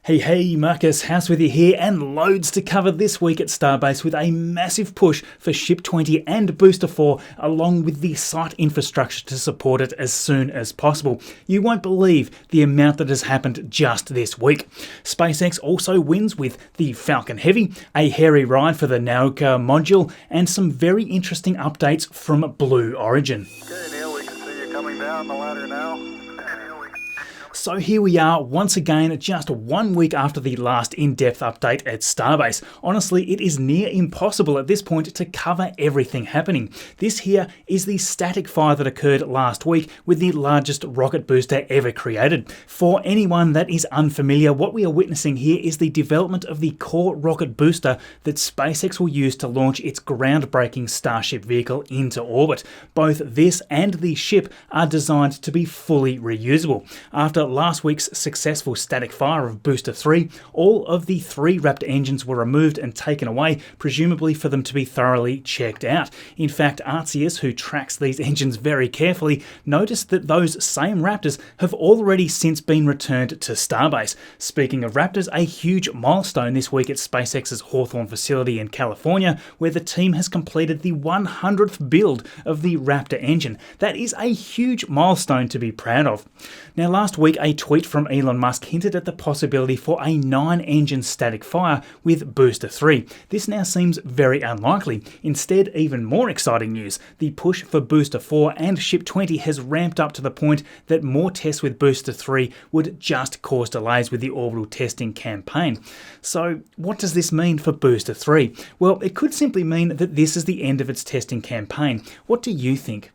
Hey, Marcus, House with you here, and loads to cover this week at Starbase with a massive push for Ship 20 and Booster 4, along with the site infrastructure to support it as soon as possible. You won't believe the amount that has happened just this week. SpaceX also wins with the Falcon Heavy, a hairy ride for the Nauka module, and some very interesting updates from Blue Origin. Okay, Neil, we can see you coming down the ladder now. So here we are once again, just 1 week after the last in-depth update at Starbase. Honestly, it is near impossible at this point to cover everything happening. This here is the static fire that occurred last week with the largest rocket booster ever created. For anyone that is unfamiliar, what we are witnessing here is the development of the core rocket booster that SpaceX will use to launch its groundbreaking Starship vehicle into orbit. Both this and the ship are designed to be fully reusable. After last week's successful static fire of Booster 3, all of the 3 Raptor engines were removed and taken away, presumably for them to be thoroughly checked out. In fact, Artzius, who tracks these engines very carefully, noticed that those same Raptors have already since been returned to Starbase. Speaking of Raptors, a huge milestone this week at SpaceX's Hawthorne facility in California, where the team has completed the 100th build of the Raptor engine. That is a huge milestone to be proud of. Now, last week, a tweet from Elon Musk hinted at the possibility for a 9-engine static fire with Booster 3. This now seems very unlikely. Instead, even more exciting news. The push for Booster 4 and Ship 20 has ramped up to the point that more tests with Booster 3 would just cause delays with the orbital testing campaign. So, what does this mean for Booster 3? Well, it could simply mean that this is the end of its testing campaign. What do you think?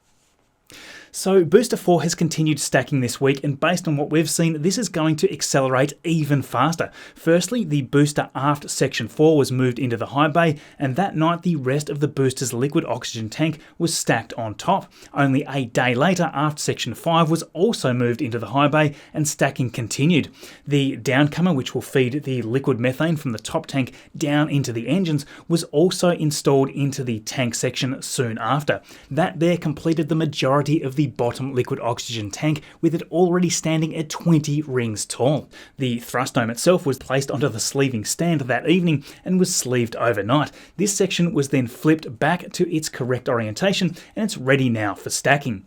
So Booster 4 has continued stacking this week, and based on what we've seen, this is going to accelerate even faster. Firstly, the booster aft section 4 was moved into the high bay, and that night the rest of the booster's liquid oxygen tank was stacked on top. Only a day later, aft section 5 was also moved into the high bay, and stacking continued. The downcomer, which will feed the liquid methane from the top tank down into the engines, was also installed into the tank section soon after. That there completed the majority of the bottom liquid oxygen tank, with it already standing at 20 rings tall. The thrust dome itself was placed onto the sleeving stand that evening and was sleeved overnight. This section was then flipped back to its correct orientation, and it's ready now for stacking.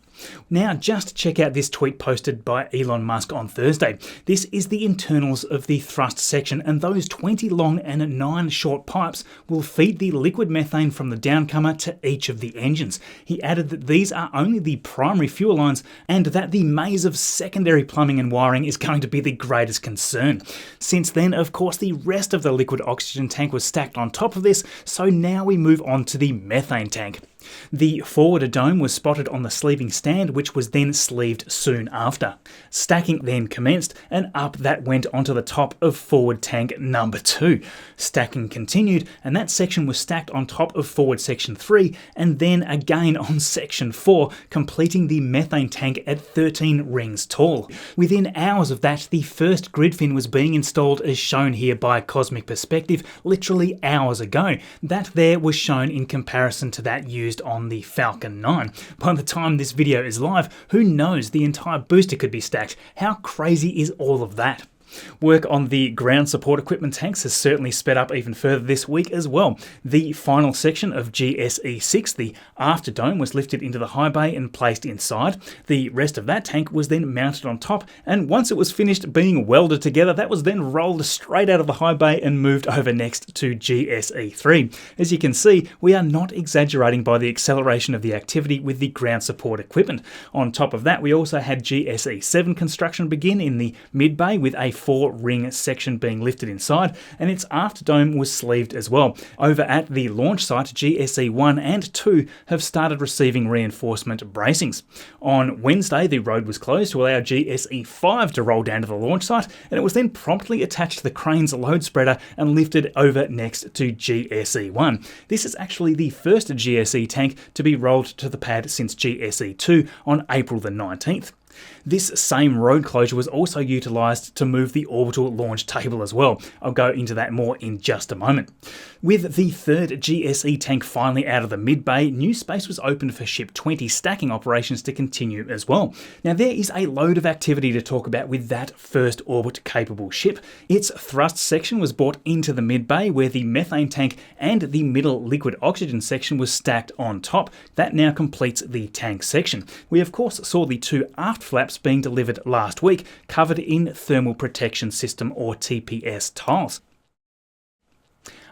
Now, just check out this tweet posted by Elon Musk on Thursday. This is the internals of the thrust section, and those 20 long and 9 short pipes will feed the liquid methane from the downcomer to each of the engines. He added that these are only the primary fuel lines, and that the maze of secondary plumbing and wiring is going to be the greatest concern. Since then, of course, the rest of the liquid oxygen tank was stacked on top of this, so now we move on to the methane tank. The forward dome was spotted on the sleeving stand, which was then sleeved soon after. Stacking then commenced, and up that went onto the top of forward tank number 2. Stacking continued, and that section was stacked on top of forward section 3, and then again on section 4, completing the methane tank at 13 rings tall. Within hours of that, the first grid fin was being installed as shown here by Cosmic Perspective, literally hours ago. That there was shown in comparison to that used on the Falcon 9. By the time this video is live, who knows, the entire booster could be stacked. How crazy is all of that? Work on the ground support equipment tanks has certainly sped up even further this week as well. The final section of GSE-6, the after dome, was lifted into the high bay and placed inside. The rest of that tank was then mounted on top, and once it was finished being welded together, that was then rolled straight out of the high bay and moved over next to GSE-3. As you can see, we are not exaggerating by the acceleration of the activity with the ground support equipment. On top of that, we also had GSE-7 construction begin in the mid bay, with a 4-ring section being lifted inside, and its aft dome was sleeved as well. Over at the launch site, GSE-1 and 2 have started receiving reinforcement bracings. On Wednesday, the road was closed to allow GSE-5 to roll down to the launch site, and it was then promptly attached to the crane's load spreader and lifted over next to GSE-1. This is actually the first GSE tank to be rolled to the pad since GSE-2 on April the 19th. This same road closure was also utilised to move the orbital launch table as well. I'll go into that more in just a moment. With the third GSE tank finally out of the mid-bay, new space was opened for Ship 20 stacking operations to continue as well. Now there is a load of activity to talk about with that first orbit-capable ship. Its thrust section was brought into the mid-bay where the methane tank and the middle liquid oxygen section was stacked on top. That now completes the tank section. We of course saw the two aft flaps being delivered last week, covered in thermal protection system or TPS tiles.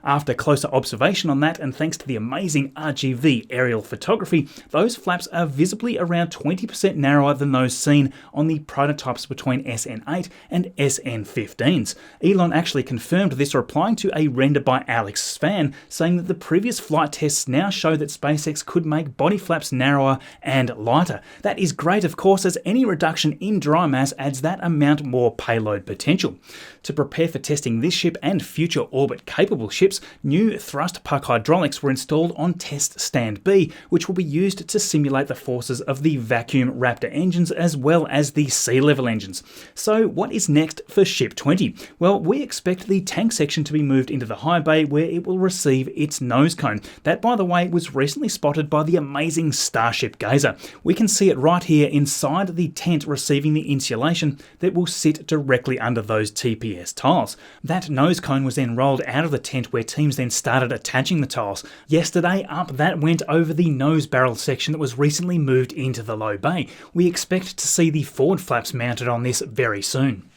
After closer observation on that, and thanks to the amazing RGV aerial photography, those flaps are visibly around 20% narrower than those seen on the prototypes between SN8 and SN15s. Elon actually confirmed this, replying to a render by Alex Svan, saying that the previous flight tests now show that SpaceX could make body flaps narrower and lighter. That is great, of course, as any reduction in dry mass adds that amount more payload potential. To prepare for testing this ship and future orbit-capable ships, new thrust puck hydraulics were installed on Test Stand B, which will be used to simulate the forces of the vacuum Raptor engines as well as the sea level engines. So what is next for Ship 20? Well, we expect the tank section to be moved into the high bay where it will receive its nose cone. That, by the way, was recently spotted by the amazing Starship gazer. We can see it right here inside the tent receiving the insulation that will sit directly under those TPS tiles. That nose cone was then rolled out of the tent where teams then started attaching the tiles. Yesterday, up that went over the nose barrel section that was recently moved into the low bay. We expect to see the forward flaps mounted on this very soon.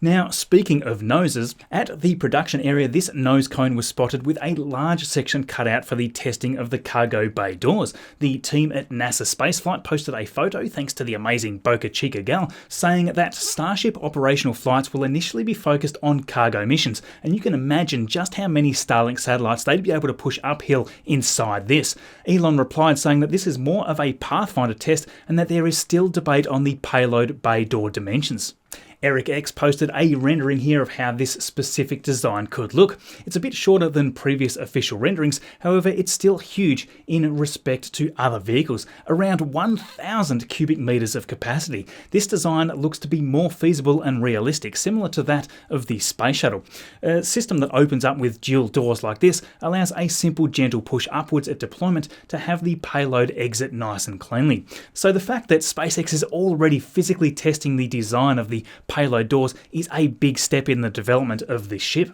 Now, speaking of noses, at the production area, this nose cone was spotted with a large section cut out for the testing of the cargo bay doors. The team at NASA Spaceflight posted a photo, thanks to the amazing Boca Chica gal, saying that Starship operational flights will initially be focused on cargo missions, and you can imagine just how many Starlink satellites they'd be able to push uphill inside this. Elon replied saying that this is more of a Pathfinder test and that there is still debate on the payload bay door dimensions. Eric X posted a rendering here of how this specific design could look. It's a bit shorter than previous official renderings, however it's still huge in respect to other vehicles, around 1,000 cubic meters of capacity. This design looks to be more feasible and realistic, similar to that of the Space Shuttle. A system that opens up with dual doors like this allows a simple gentle push upwards at deployment to have the payload exit nice and cleanly. So the fact that SpaceX is already physically testing the design of the payload doors is a big step in the development of this ship.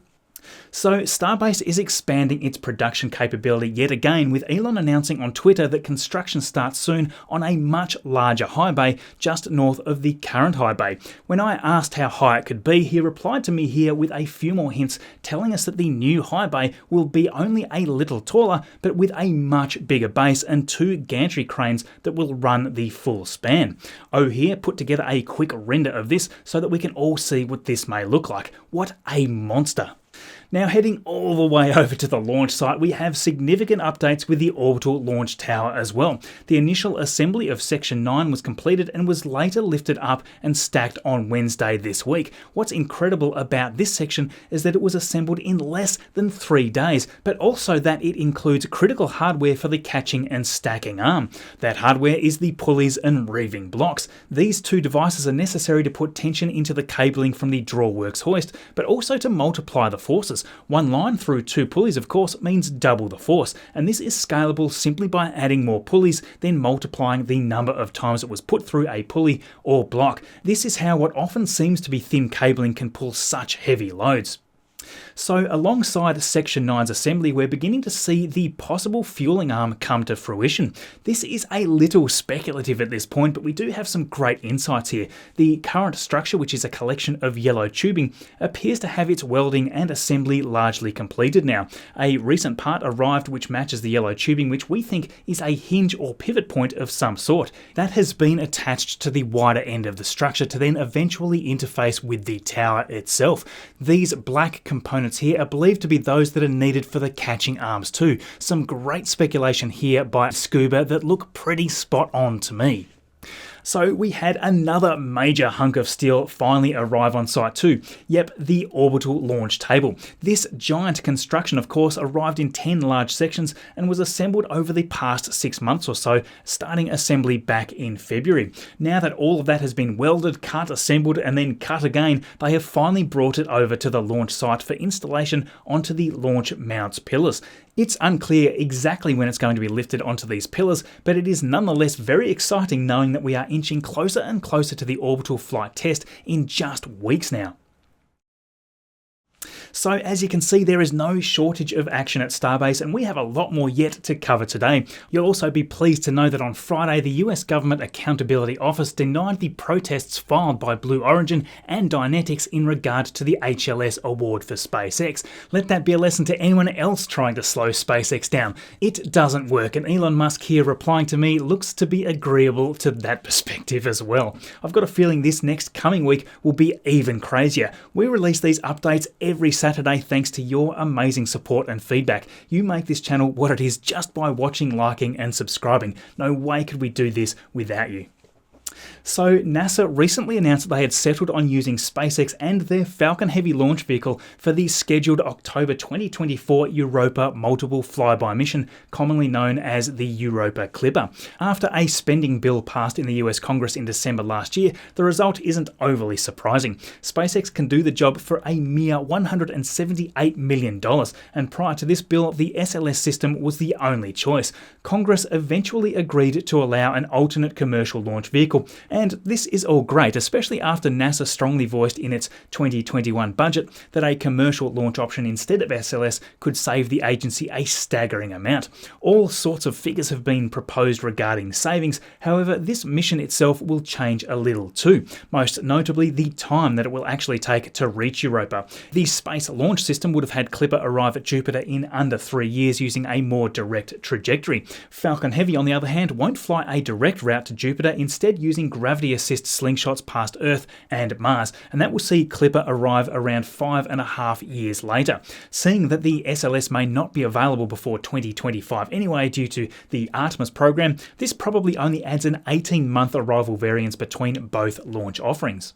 So Starbase is expanding its production capability yet again, with Elon announcing on Twitter that construction starts soon on a much larger high bay just north of the current high bay. When I asked how high it could be, he replied to me here with a few more hints, telling us that the new high bay will be only a little taller, but with a much bigger base and two gantry cranes that will run the full span. Oh, here put together a quick render of this so that we can all see what this may look like. What a monster! Now, heading all the way over to the launch site, we have significant updates with the orbital launch tower as well. The initial assembly of Section 9 was completed and was later lifted up and stacked on Wednesday this week. What's incredible about this section is that it was assembled in less than 3 days, but also that it includes critical hardware for the catching and stacking arm. That hardware is the pulleys and reeving blocks. These two devices are necessary to put tension into the cabling from the drawworks hoist, but also to multiply the forces. One line through two pulleys, of course, means double the force, and this is scalable simply by adding more pulleys, then multiplying the number of times it was put through a pulley or block. This is how what often seems to be thin cabling can pull such heavy loads. So alongside Section 9's assembly, we're beginning to see the possible fueling arm come to fruition. This is a little speculative at this point, but we do have some great insights here. The current structure, which is a collection of yellow tubing, appears to have its welding and assembly largely completed now. A recent part arrived which matches the yellow tubing, which we think is a hinge or pivot point of some sort. That has been attached to the wider end of the structure to then eventually interface with the tower itself. These black components here are believed to be those that are needed for the catching arms too. Some great speculation here by Scuba that look pretty spot on to me. So we had another major hunk of steel finally arrive on site too. Yep, the orbital launch table. This giant construction, of course, arrived in 10 large sections and was assembled over the past 6 months or so, starting assembly back in February. Now that all of that has been welded, cut, assembled, and then cut again, they have finally brought it over to the launch site for installation onto the launch mounts pillars. It's unclear exactly when it's going to be lifted onto these pillars, but it is nonetheless very exciting knowing that we are inching closer and closer to the orbital flight test in just weeks now. So as you can see, there is no shortage of action at Starbase, and we have a lot more yet to cover today. You'll also be pleased to know that on Friday, the US Government Accountability Office denied the protests filed by Blue Origin and Dynetics in regard to the HLS award for SpaceX. Let that be a lesson to anyone else trying to slow SpaceX down. It doesn't work, and Elon Musk here replying to me looks to be agreeable to that perspective as well. I've got a feeling this next coming week will be even crazier. We release these updates every Saturday thanks to your amazing support and feedback. You make this channel what it is just by watching, liking and subscribing. No way could we do this without you. So NASA recently announced that they had settled on using SpaceX and their Falcon Heavy launch vehicle for the scheduled October 2024 Europa multiple flyby mission, commonly known as the Europa Clipper. After a spending bill passed in the US Congress in December last year, the result isn't overly surprising. SpaceX can do the job for a mere $178 million, and prior to this bill, the SLS system was the only choice. Congress eventually agreed to allow an alternate commercial launch vehicle, and this is all great, especially after NASA strongly voiced in its 2021 budget that a commercial launch option instead of SLS could save the agency a staggering amount. All sorts of figures have been proposed regarding savings, however this mission itself will change a little too, most notably the time that it will actually take to reach Europa. The space launch system would have had Clipper arrive at Jupiter in under 3 years using a more direct trajectory. Falcon Heavy, on the other hand, won't fly a direct route to Jupiter, instead using gravity assist slingshots past Earth and Mars, and that will see Clipper arrive around 5.5 years later. Seeing that the SLS may not be available before 2025 anyway due to the Artemis program, this probably only adds an 18-month arrival variance between both launch offerings.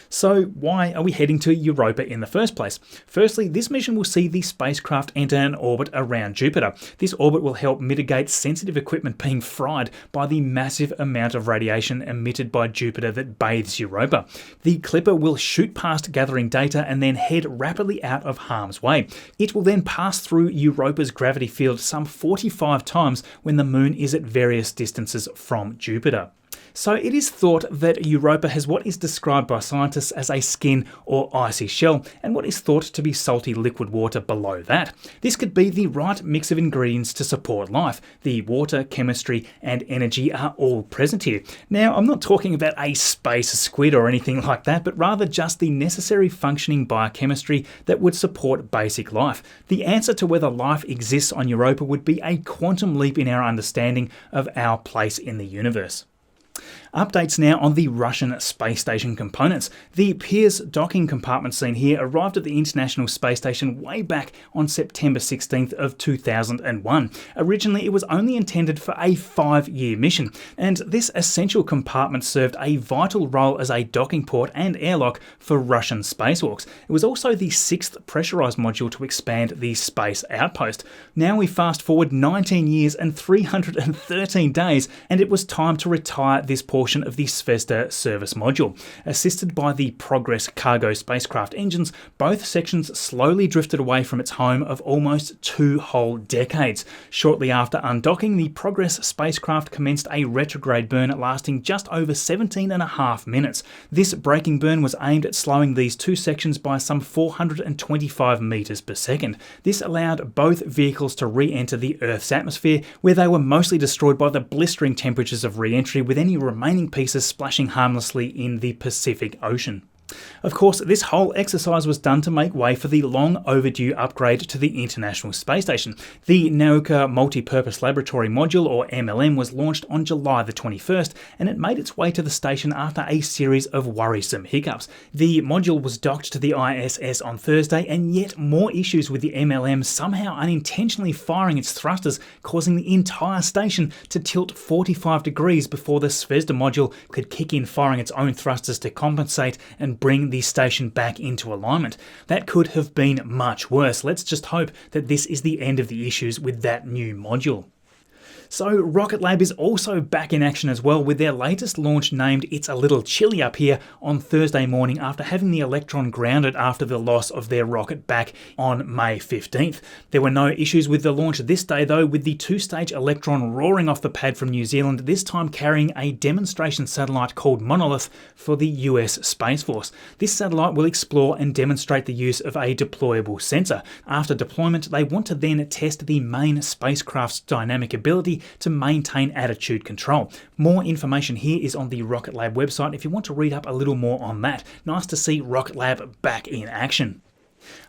So why are we heading to Europa in the first place? Firstly, this mission will see the spacecraft enter an orbit around Jupiter. This orbit will help mitigate sensitive equipment being fried by the massive amount of radiation emitted by Jupiter that bathes Europa. The Clipper will shoot past gathering data and then head rapidly out of harm's way. It will then pass through Europa's gravity field some 45 times when the Moon is at various distances from Jupiter. So it is thought that Europa has what is described by scientists as a skin or icy shell, and what is thought to be salty liquid water below that. This could be the right mix of ingredients to support life. The water, chemistry and energy are all present here. Now, I'm not talking about a space squid or anything like that, but rather just the necessary functioning biochemistry that would support basic life. The answer to whether life exists on Europa would be a quantum leap in our understanding of our place in the universe. Updates now on the Russian space station components. The Pirs docking compartment seen here arrived at the International Space Station way back on September 16th of 2001. Originally, it was only intended for a 5-year mission, and this essential compartment served a vital role as a docking port and airlock for Russian spacewalks. It was also the 6th pressurized module to expand the space outpost. Now we fast forward 19 years and 313 days, and it was time to retire this portion of the Zvezda service module. Assisted by the Progress cargo spacecraft engines, both sections slowly drifted away from its home of almost 2 whole decades. Shortly after undocking, the Progress spacecraft commenced a retrograde burn lasting just over 17.5 minutes. This braking burn was aimed at slowing these 2 sections by some 425 meters per second. This allowed both vehicles to re-enter the Earth's atmosphere, where they were mostly destroyed by the blistering temperatures of re-entry, with any remaining pieces splashing harmlessly in the Pacific Ocean. Of course, this whole exercise was done to make way for the long overdue upgrade to the International Space Station. The Nauka Multi-Purpose Laboratory Module, or MLM, was launched on July the 21st, and it made its way to the station after a series of worrisome hiccups. The module was docked to the ISS on Thursday, and yet more issues with the MLM somehow unintentionally firing its thrusters, causing the entire station to tilt 45 degrees before the Zvezda module could kick in, firing its own thrusters to compensate and bring the station back into alignment. That could have been much worse. Let's just hope that this is the end of the issues with that new module. So Rocket Lab is also back in action as well, with their latest launch named It's a Little Chilly Up Here on Thursday morning after having the Electron grounded after the loss of their rocket back on May 15th. There were no issues with the launch this day though, with the two-stage Electron roaring off the pad from New Zealand, this time carrying a demonstration satellite called Monolith for the US Space Force. This satellite will explore and demonstrate the use of a deployable sensor. After deployment, they want to then test the main spacecraft's dynamic ability to maintain attitude control. More information here is on the Rocket Lab website if you want to read up a little more on that. Nice to see Rocket Lab back in action.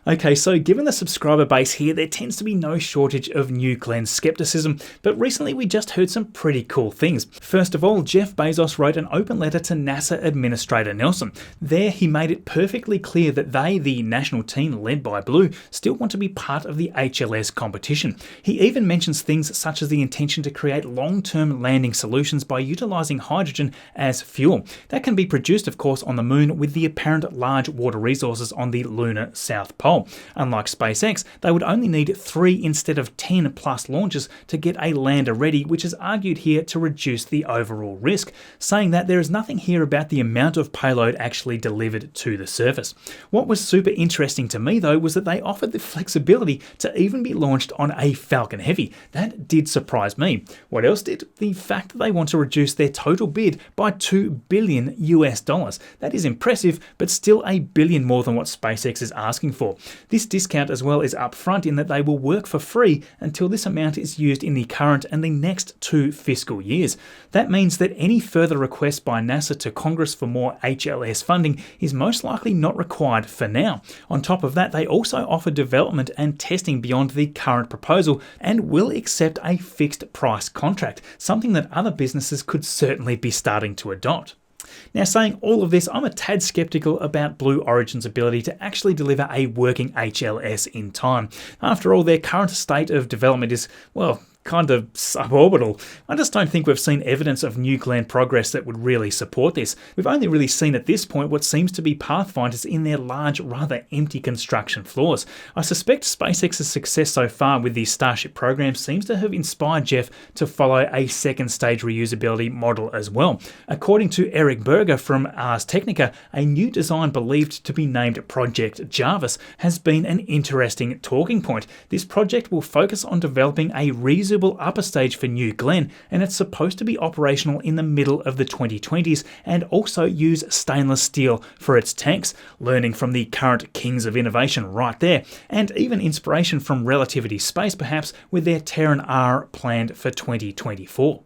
Okay, so given the subscriber base here, there tends to be no shortage of new Glenn skepticism, but recently we just heard some pretty cool things. First of all, Jeff Bezos wrote an open letter to NASA Administrator Nelson. There he made it perfectly clear that they, the national team led by Blue, still want to be part of the HLS competition. He even mentions things such as the intention to create long-term landing solutions by utilising hydrogen as fuel. That can be produced, of course, on the moon with the apparent large water resources on the lunar South Pole. Unlike SpaceX, they would only need 3 instead of 10 plus launches to get a lander ready, which is argued here to reduce the overall risk, saying that there is nothing here about the amount of payload actually delivered to the surface. What was super interesting to me though was that they offered the flexibility to even be launched on a Falcon Heavy. That did surprise me. What else did? The fact that they want to reduce their total bid by $2 billion US. That is impressive, but still $1 billion more than what SpaceX is asking for. This discount as well is upfront in that they will work for free until this amount is used in the current and the next 2 fiscal years. That means that any further request by NASA to Congress for more HLS funding is most likely not required for now. On top of that, they also offer development and testing beyond the current proposal and will accept a fixed price contract, something that other businesses could certainly be starting to adopt. Now, saying all of this, I'm a tad skeptical about Blue Origin's ability to actually deliver a working HLS in time. After all, their current state of development is, well, kind of suborbital. I just don't think we've seen evidence of New Glenn progress that would really support this. We've only really seen at this point what seems to be pathfinders in their large, rather empty construction floors. I suspect SpaceX's success so far with the Starship program seems to have inspired Jeff to follow a second stage reusability model as well. According to Eric Berger from Ars Technica, a new design believed to be named Project Jarvis has been an interesting talking point. This project will focus on developing a reusable upper stage for New Glenn, and it's supposed to be operational in the middle of the 2020s and also use stainless steel for its tanks, learning from the current kings of innovation right there, and even inspiration from Relativity Space perhaps with their Terran R planned for 2024.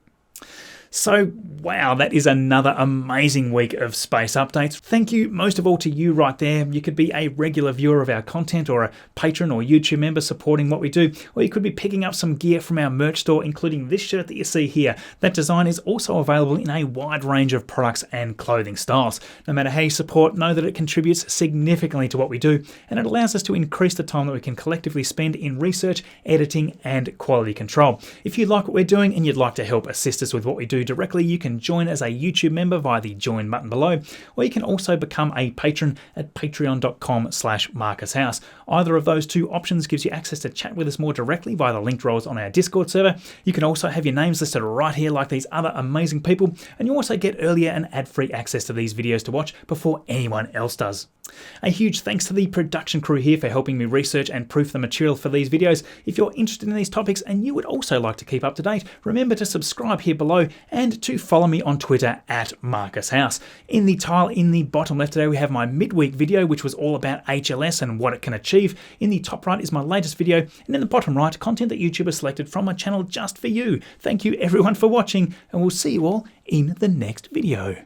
So, wow, that is another amazing week of space updates. Thank you most of all to you right there. You could be a regular viewer of our content or a patron or YouTube member supporting what we do, or you could be picking up some gear from our merch store, including this shirt that you see here. That design is also available in a wide range of products and clothing styles. No matter how you support, know that it contributes significantly to what we do, and it allows us to increase the time that we can collectively spend in research, editing, and quality control. If you like what we're doing and you'd like to help assist us with what we do directly, you can join as a YouTube member via the join button below, or you can also become a patron at patreon.com/MarcusHouse. Either of those 2 options gives you access to chat with us more directly via the linked roles on our Discord server. You can also have your names listed right here like these other amazing people, and you also get earlier and ad-free access to these videos to watch before anyone else does. A huge thanks to the production crew here for helping me research and proof the material for these videos. If you're interested in these topics and you would also like to keep up to date, remember to subscribe here below and to follow me on Twitter at MarcusHouse. In the tile in the bottom left today we have my midweek video, which was all about HLS and what it can achieve. In the top right is my latest video, and in the bottom right, content that YouTube has selected from my channel just for you. Thank you everyone for watching, and we'll see you all in the next video.